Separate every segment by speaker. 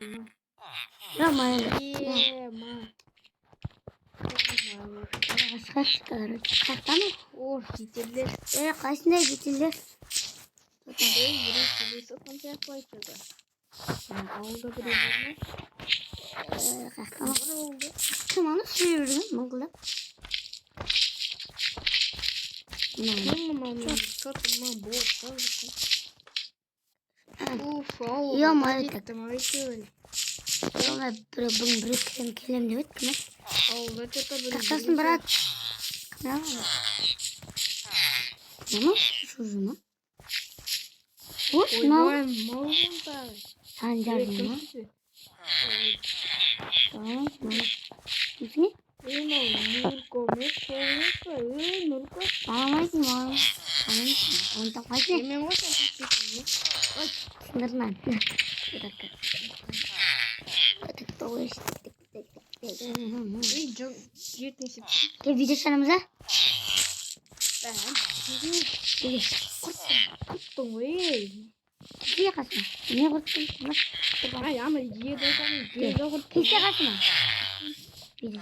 Speaker 1: Ромайлы. Қашқаны?
Speaker 2: О, жетерлер.
Speaker 1: Қайсында жетелер?
Speaker 2: Ауылда біреу
Speaker 1: Қаққаны? Кім аны сүйе жүрген? Мұңғылап. Келем деп еді. Тақтасын брат. Мама шу жына. Санжар жына. Несіне? Аламайсың маған. Онтан қайсы? Сындырман. Кел видео шығарамыз, а?
Speaker 2: Құрттың ғой.
Speaker 1: Кесе қасыма. Не құрттың?
Speaker 2: Ай, ама жеді құрттың.
Speaker 1: Кесе қасыма. Видео шығарамыз.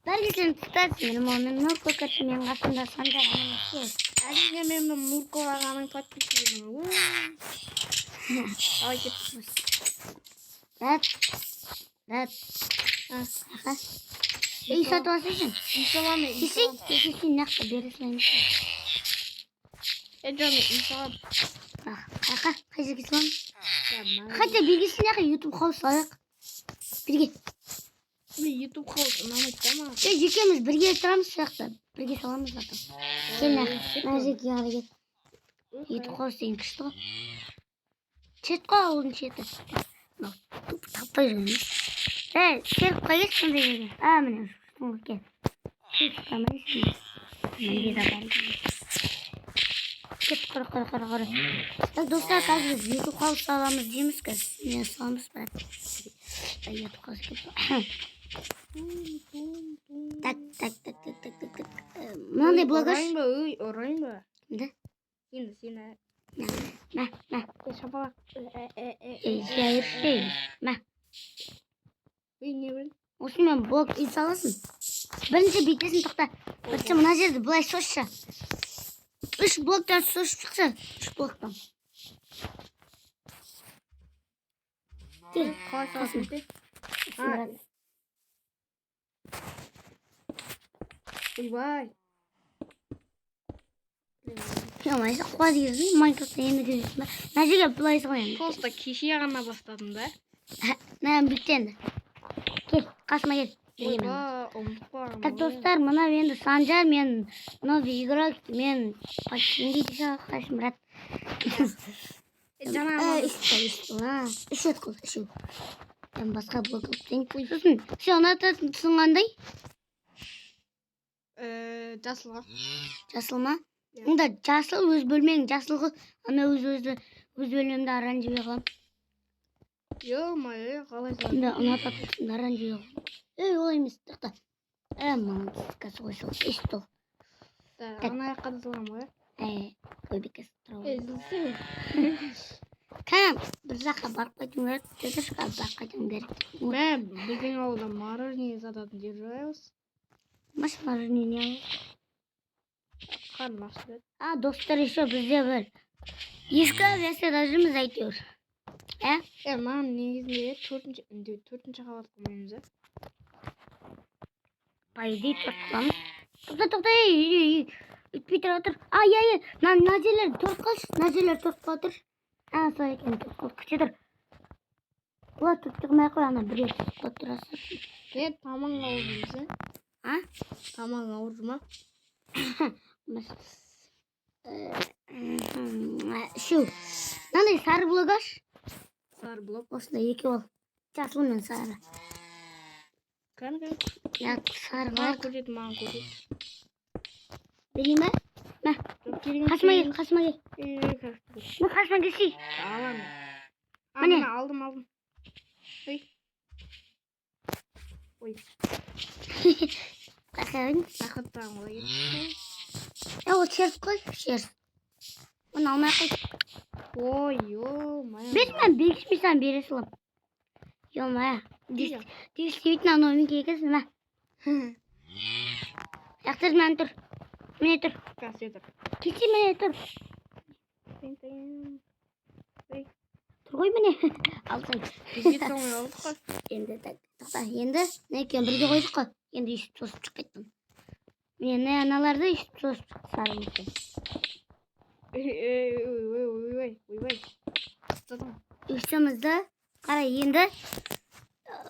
Speaker 1: Бәргесен тұтасың. Мен Нұрко кәтті мен қасында санжар ғанымыз.
Speaker 2: Әдеге мен Нұрко ағаның подписчигімін. Ай, кеттім.
Speaker 1: Рәт. Аха. Үй сатып алсайсың.
Speaker 2: Үй саламын.
Speaker 1: Кесе нақты бересілейін.
Speaker 2: Жаны үй салам.
Speaker 1: Аха, қайсы кесілем? Хотя белгісін яқы YouTube қауыс алайық. Бірге.
Speaker 2: Мен YouTube қауыс ұнамайды ма?
Speaker 1: Жекеміз бірге тұрамыз сияқты. Бірге саламыз жатыр. Сен нәзеке әрекет. YouTube қауыс деген күшті ғой. Чет қой ауылдың четі. Таппай жүрген. Сен қайыз қандай жүрген? Міне ұштың ке. Тұтамайсың. Менде де бар екен. Кет қыры. Достар, қазір біз YouTube қауыс аламыз дейміз кәз. Мен саламыз брат. YouTube қауыс кет. Так. Мынандай блогаш.
Speaker 2: Орайын ба?
Speaker 1: Кімді?
Speaker 2: Енді сені.
Speaker 1: Мә.
Speaker 2: Шапалақ.
Speaker 1: Жайыршей. Мә.
Speaker 2: Не білін?
Speaker 1: Осымен блог үй саласын. Бірінші бейтесін тоқта. Бірінші мұна жерді бұлай сосшы. 3 блоктан сосып шықшы. 3 блоктан. Кел.
Speaker 2: Қасым. Ойбай.
Speaker 1: Қоймайсы қуа дегіздің. Майнкрафтта енді көресің ба? Мына жерге бұлай салайын.
Speaker 2: Просто кеше ғана бастадым да.
Speaker 1: Мән бүттенді. Кел, қасыма кел. Так, достар, мына енді Санжар, мен новый игрок, мен почти қашым, брат. Үш өт қол, үш өт. Мен басқа блок өттен. Сосын, сен ұнататын түсінғандай?
Speaker 2: Жасылға.
Speaker 1: Жасыл ма? Онда жасыл өз бөлмең, жасылғы, ана өз бөлмемді оранжевый қылам.
Speaker 2: Ё-моё, қалай салам.
Speaker 1: Онда ұнататын оранжевый қылам. Олай емес, тоқта. Маған кәсі қойсыл, ешті ол.
Speaker 2: Ана жаққа да салам ғой?
Speaker 1: Көбекес тұрау.
Speaker 2: Әзілсі.
Speaker 1: Кәм, бір жаққа барып қайтың керек, тетішқа барып қайтың керек.
Speaker 2: Мен біздің ауылда мороженое сататын жер жайыз.
Speaker 1: Маш мороженое не алып?
Speaker 2: Қан машты.
Speaker 1: Достар, еще бізде бір ескі версия дажымыз әйтеуір.
Speaker 2: Маған негізінде төртінші қабат қоймаймыз,
Speaker 1: По идее, төрт қыламыз. Тоқта, үтпей тұра тұр. Мына жерлер төрт қалшы, мына жерлер төрт қала тұр. Сол екен, төрт қол күте тұр. Бұла төрт тұғымай қой, ана бір ет қот тұрасың.
Speaker 2: Тамаң ауыр дейсің? Тамаң ауыр ма?
Speaker 1: Шу, мынандай сары блок аш.
Speaker 2: Сары блок?
Speaker 1: Осында екі ол. Жасыл мен сары.
Speaker 2: Кән?
Speaker 1: Сары
Speaker 2: маған көрсет, маған көрсет.
Speaker 1: Берейін бе? Мә, қасыма кел. Мен қасыма келсей.
Speaker 2: Аламын.
Speaker 1: Міне.
Speaker 2: Алдым. Ой.
Speaker 1: Қақырын.
Speaker 2: Ақыттан ғой.
Speaker 1: Ол шерс қой, шерс. Оны алмай қой.
Speaker 2: Ой, ой, майя.
Speaker 1: Бес мен бекішмейсен бере салам. Yo-ma.
Speaker 2: Iya.
Speaker 1: Действительно, новенький екенсің, ма? Яқтыр, мен тұр. Міне тұр.
Speaker 2: Қазір.
Speaker 1: Келсе міне тұр.
Speaker 2: Ой.
Speaker 1: Тұр ғой міне. Алсаң.
Speaker 2: Бізге соңай алдық қой.
Speaker 1: Енді тоқта. Енді не екен бірге қойдық қой. Енді үйшіп тосып шығып кеттім. Міне аналарды үйшіп тосып шықты сарым екен.
Speaker 2: Ойбай.
Speaker 1: Үйшімізді қарай енді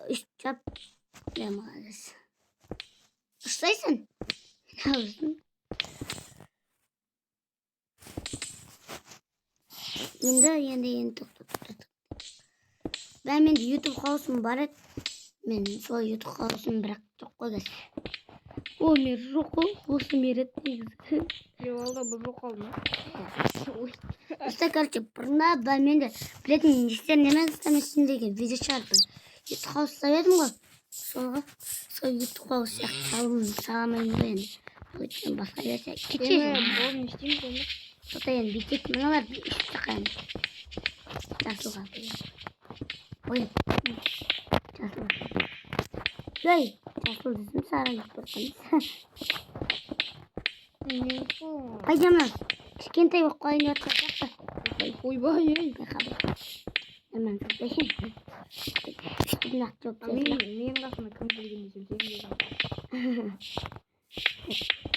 Speaker 1: үйшіп демалыңыз. Ұштайсың? Наузын. Енді тоқта. Мен YouTube қауысым бар еді. Мен сол YouTube қауысым бірақ жоқ қой қазір. О, мен жоқ қой. Осы мерет негізі.
Speaker 2: Алда бұл жоқ қалды ма?
Speaker 1: Үсті, короче, бұрында менде білетін естерін немен істемесін деген видео шығарды. YouTube қауыс сабедім ғой. Сол YouTube қауыс сияқты саламайын ғой енді. Өйткен басқа берсе кетшейсің.
Speaker 2: Бұл не істейміз енді?
Speaker 1: Сота енді бүйтек мыналар ішіп шыққан. Жасылға береді. Ой, жасыл. Ой, жасыл десім саған көрсеміз. Пойдеміз. Кішкентай болып қойын өтіп жатыр.
Speaker 2: Ойбай.
Speaker 1: Мен көрсейін. Үстімін ақ жоқ.
Speaker 2: Мен қасында кім келген десем сен келген.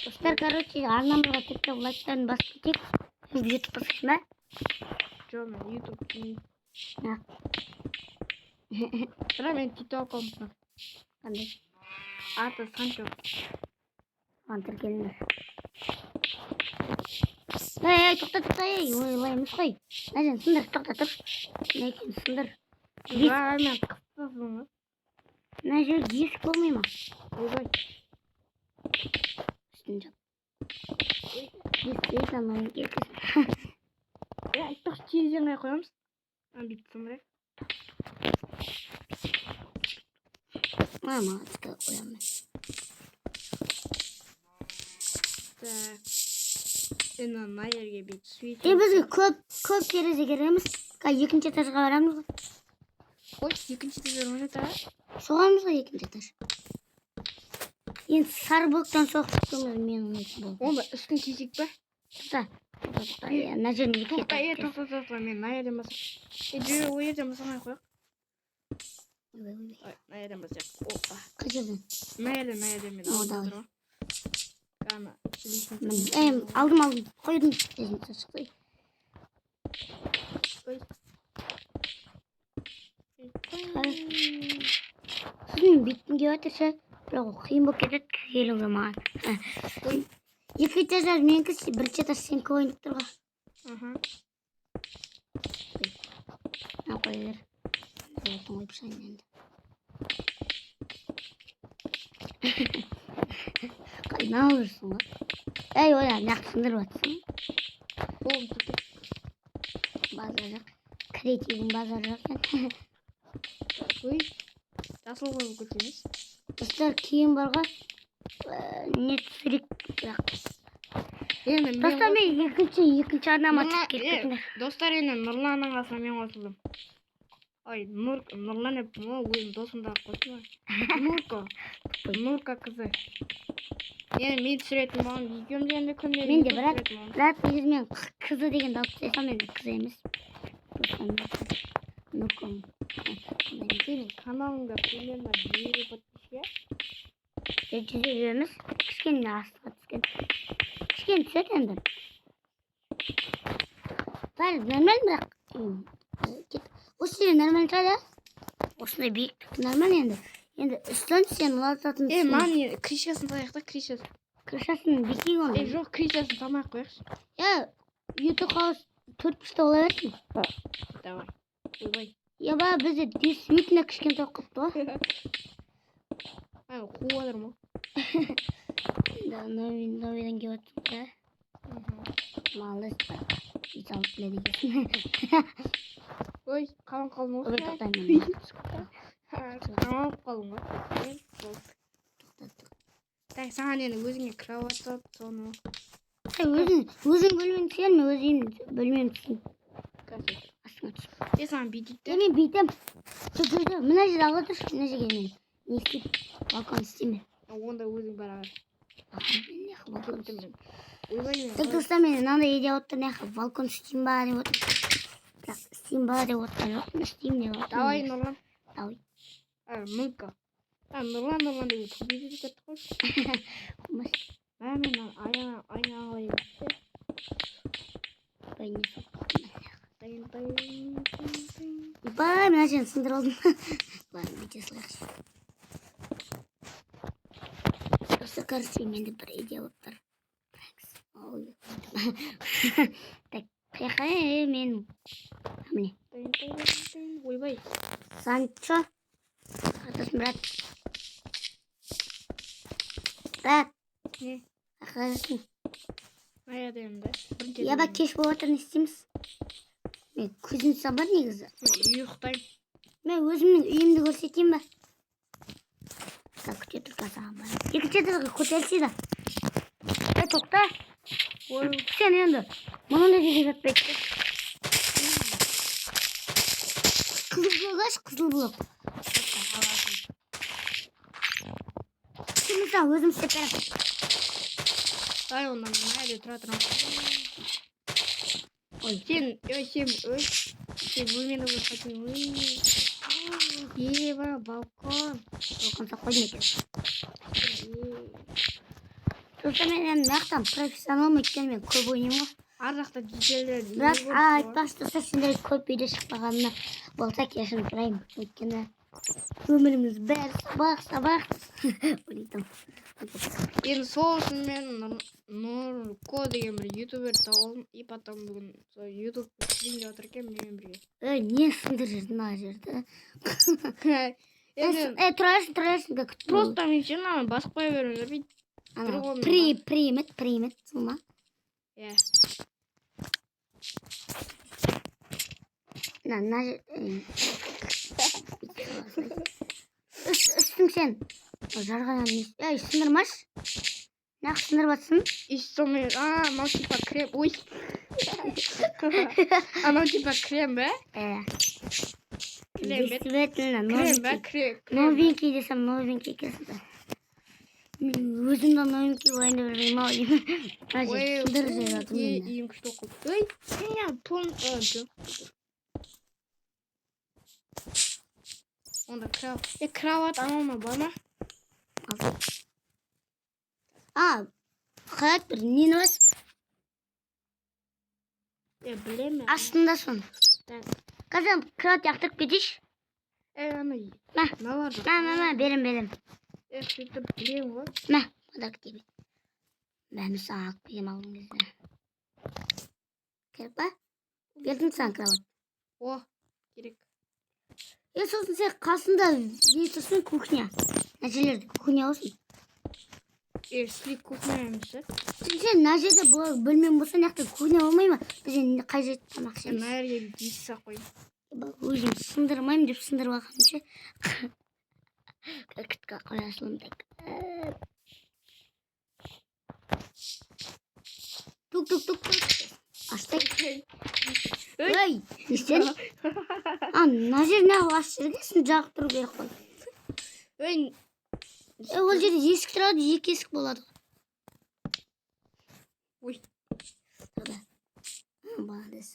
Speaker 1: Достар, короче, арнамызға тіпті лайктарын басып кетейік. YouTube басып ма?
Speaker 2: Жоқ, мен YouTube.
Speaker 1: Нақ.
Speaker 2: Бірақ мен TikTok аккаунтына.
Speaker 1: Қандай?
Speaker 2: Аты Санчо.
Speaker 1: Тіркеліңдер. Тоқта. Ойлаймыз қой. Нәжен, сындыр, тоқта тұр. Не екен, сындыр.
Speaker 2: Мен қыстасың ғой.
Speaker 1: Нәжен, есік болмай ма?
Speaker 2: Ойбай.
Speaker 1: Үстін жап. Есік анайын келкесін.
Speaker 2: Айттық телевизорын қай қоямыз? Бүйтіп сындырайық.
Speaker 1: Мама, тікі қоямын.
Speaker 2: Енді ана жерге бүйтіп свет.
Speaker 1: Бізге көп терезе кереміз. Екінші этажға барамыз ғой.
Speaker 2: Ой, екінші этаж ойнатаға?
Speaker 1: Соғамыз ғой екінші этаж. Енді сары блоктан соғып тұқтымыз мен ұнайтын болды.
Speaker 2: Онда үстін тезек ба?
Speaker 1: Тоқта. Мына жеріне
Speaker 2: Тоқта, мен мына жерден басып. Ол жерден басамай қояқ. Мына жерден басайық. Опа.
Speaker 1: Қай жерден?
Speaker 2: Мына жерден мен алдым тұрмын.
Speaker 1: Алдым. Қойдым. Тезінше шықтай. Сіздің беттім кеп атыршы. Бірақ қиын болып кетеді келуге маған. Екі этажар менікі, бірінші этаж сенікі ойындық тұрға. Қой бер. Золотын қойып шайын енді. Қайна алырсың ғой. Ойла, нақ сындырып атсың.
Speaker 2: Болым тұты.
Speaker 1: Базар жақ. Креативің базар жақ.
Speaker 2: Ой, жасыл қойып көтеміз.
Speaker 1: Достар, кейін барға не түсірек жақ. Достар, мен екінші арнама түсіп келіп.
Speaker 2: Достар, енді Нұрланның қасына мен қосылдым. Ой, Нұрлан өптім ғой, өзім досымдағы қосым ғой. Нұрка қызы. Енді мен түсіретін маған екеуміз енді күнде.
Speaker 1: Мен де бірақ негізімен қызы деген дауыс айтсам енді қызы емес. Нұрком.
Speaker 2: Сенің каналыңда примерно 1 подписчик.
Speaker 1: Жүзе жүрміз. Кішкене астыға түскен. Кішкене түседі енді. Бәрі нормал бірақ. Осы жерде нормал тұрады. Осындай биіктік нормал енді. Енді үстін сен ұлататын түсін.
Speaker 2: Маған кришасын салайық та, кришасын.
Speaker 1: Кришасын бекейін оны.
Speaker 2: Жоқ, кришасын салмай-ақ қояқшы.
Speaker 1: YouTube қауыс 4 пішті ола берсін.
Speaker 2: Давай. Ойбай.
Speaker 1: Ба, бізде действительно кішкентай қыпты ғой.
Speaker 2: Қуып адыр ма?
Speaker 1: Новидан кеп өттің. Малыс бірақ. Үй салып біледі екесін.
Speaker 2: Ой, қалың қалың ғой.
Speaker 1: Ой, тоқтаймын.
Speaker 2: Қамалып қалың ғой. Так, саған енді өзіңе кровать сап, соны.
Speaker 1: Өзің бөлмені түскен, мен өзім бөлмені түскен.
Speaker 2: Қазір.
Speaker 1: Астыңа түсіп.
Speaker 2: Саған бүйтейік те.
Speaker 1: Мен бүйтем. Çocuğu mına жерде ала тұршы, мына жерге мен. Не істейді? Балкон істеме.
Speaker 2: Онда өзің бара бер.
Speaker 1: Мен не қыл балкон істеймін.
Speaker 2: Ойбай мен.
Speaker 1: Тіктілста мен мынандай идея отыр, не қыл балкон істеймін ба деп отыр. Бірақ істеймін ба деп отыр, жоқпын, істеймін деп отыр.
Speaker 2: Давай, Нұрлан.
Speaker 1: Давай.
Speaker 2: Мүлкі. Нұрлан деп көбейді кетті ғой.
Speaker 1: Қылмас.
Speaker 2: Мен айналайын.
Speaker 1: Бай, не соқ. Бай, мына жерін сындырып алдым. Ладно, бүйте салайықшы. Осы короче, менде бір идея болып тұр. Так, қаяққа мен... Міне.
Speaker 2: Ойбай.
Speaker 1: Санчо. Қартасын, брат. Брат.
Speaker 2: Не?
Speaker 1: Қартасын.
Speaker 2: Аяда енді.
Speaker 1: Яба кеш болып отыр, не істейміз? Мен көзім сам бар негізі.
Speaker 2: Ұйықтаймын.
Speaker 1: Мен өзімнің үйімді көрсетейін ба? Так, күте тұр саған бар. Екінші етігі көтерсейді. Тоқта.
Speaker 2: Ой,
Speaker 1: Сен енді. Мұның да деге жатпайды. Қызыл блок аш, қызыл блок. Сен мысалы өзім істеп берем.
Speaker 2: ай ондан мәлі тұра. Сен бөлмені болып қайтын. Еба, балкон.
Speaker 1: Балкон сақ қойдым екен. Соста мен мақтан профессионалмын өйткені мен көп ойнаймын ғой.
Speaker 2: Ар жақта дизелдер.
Speaker 1: Бірақ айтпақшы тұрса сендер көп видео шықпағанына болса кешірім сұраймын. Өйткені өміріміз бәрі сабақ. Ойлайтын.
Speaker 2: Енді сол үшін мен Нұрко деген бір ютубер тауылдым. И потом бүгін ютуб стримде отыр екен менімен бірге.
Speaker 1: Не сындыр жүрдің мына жерді? Тұрайсың, как күтіп.
Speaker 2: Просто мен сені басып қоя беріңдер бейт.
Speaker 1: Примет, сол ма?
Speaker 2: Иә.
Speaker 1: Мына үстің сен. Жарғанан емес. Сындырмаш. Нақ сындырып атсың?
Speaker 2: Истомер. Анау типа крем. Ой. Анау типа крем, бе?
Speaker 1: Действительно,
Speaker 2: Крем, бе? Крем.
Speaker 1: Новенький десем, новенький кесті. Өзімді новенький ойынды біргейм ау. Сындыр жер атым енді.
Speaker 2: Ең күшті оқып. Ой, сен тон... Онда кроват анауына бар ма?
Speaker 1: Қайат бір нені бас?
Speaker 2: Білемін.
Speaker 1: Астында соны. Қазір кроват яқтырып кетейші.
Speaker 2: Ана бар жоқ.
Speaker 1: Берем.
Speaker 2: Сөйтіп білемін ғой.
Speaker 1: Мадақ тебе. Бәмі саған алып берем алғым кезде. Керек ба? Бердім саған кроват.
Speaker 2: О, керек.
Speaker 1: Сосын сен қасында тұрсын кухня. Нәжелерді кухня olsun.
Speaker 2: Слик кухня емес.
Speaker 1: Сен мына жерде бөлмем болса мына жақта кухня болмай ма? Біз қажет тамақ ішеміз.
Speaker 2: Мына жерге дейсіз қойдым.
Speaker 1: Өзім сындырмаймын деп сындырып алғанымша. Кіркітке қоя салам тек. Тук. Аштай. Ой, істен. Мына жеріне аш жергесін жағып тұру керек қой. Ол жерде есік тұрады, екі есік болады.
Speaker 2: Ой.
Speaker 1: Молодец.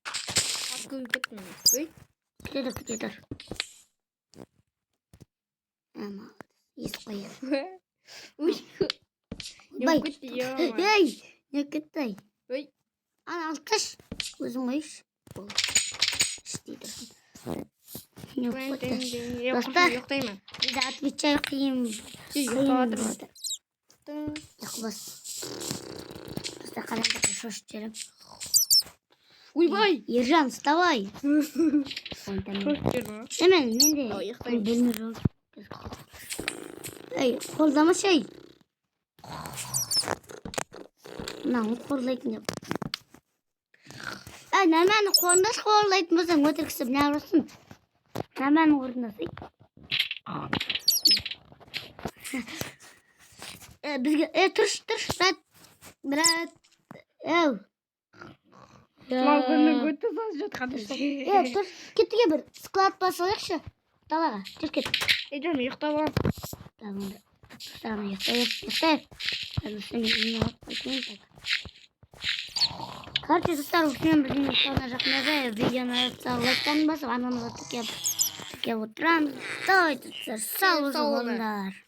Speaker 2: Атқылып кеттім. Ой.
Speaker 1: Күте тұр. Молодец. Есік қояды.
Speaker 2: Ой.
Speaker 1: Бай.
Speaker 2: Ой.
Speaker 1: Не кетті.
Speaker 2: Ой.
Speaker 1: Алып қаш. Өзің қойшы. Іштей тұрсын. Достар, бізді отвечай қиын. Ұйқылас. Достар, қараңғы шошып жерім.
Speaker 2: Ойбай!
Speaker 1: Ержан, вставай! Менде бөлме жоқ. Қолдамашы ай. Мынаны қолдайтын деп. Нәмәні қолындаш қолдайтын болсаң өтіркісіп не ұрысын. Нәмәні орындасай. Бізге, тұрш, брат.
Speaker 2: Мал күннің көті сазып жатқан.
Speaker 1: Тұр, кеттіге бір склад басалықшы. Далаға, жүр кет.
Speaker 2: Жүрмін, ұйықтап аламын.
Speaker 1: Tamam. Tamam, yeter. Ben seni yine bakayım tak. Короче, достар, усім бірден соңына жақындады. Видеоны лайктан басып, ананы таке отырамыз. Сау болыңдар.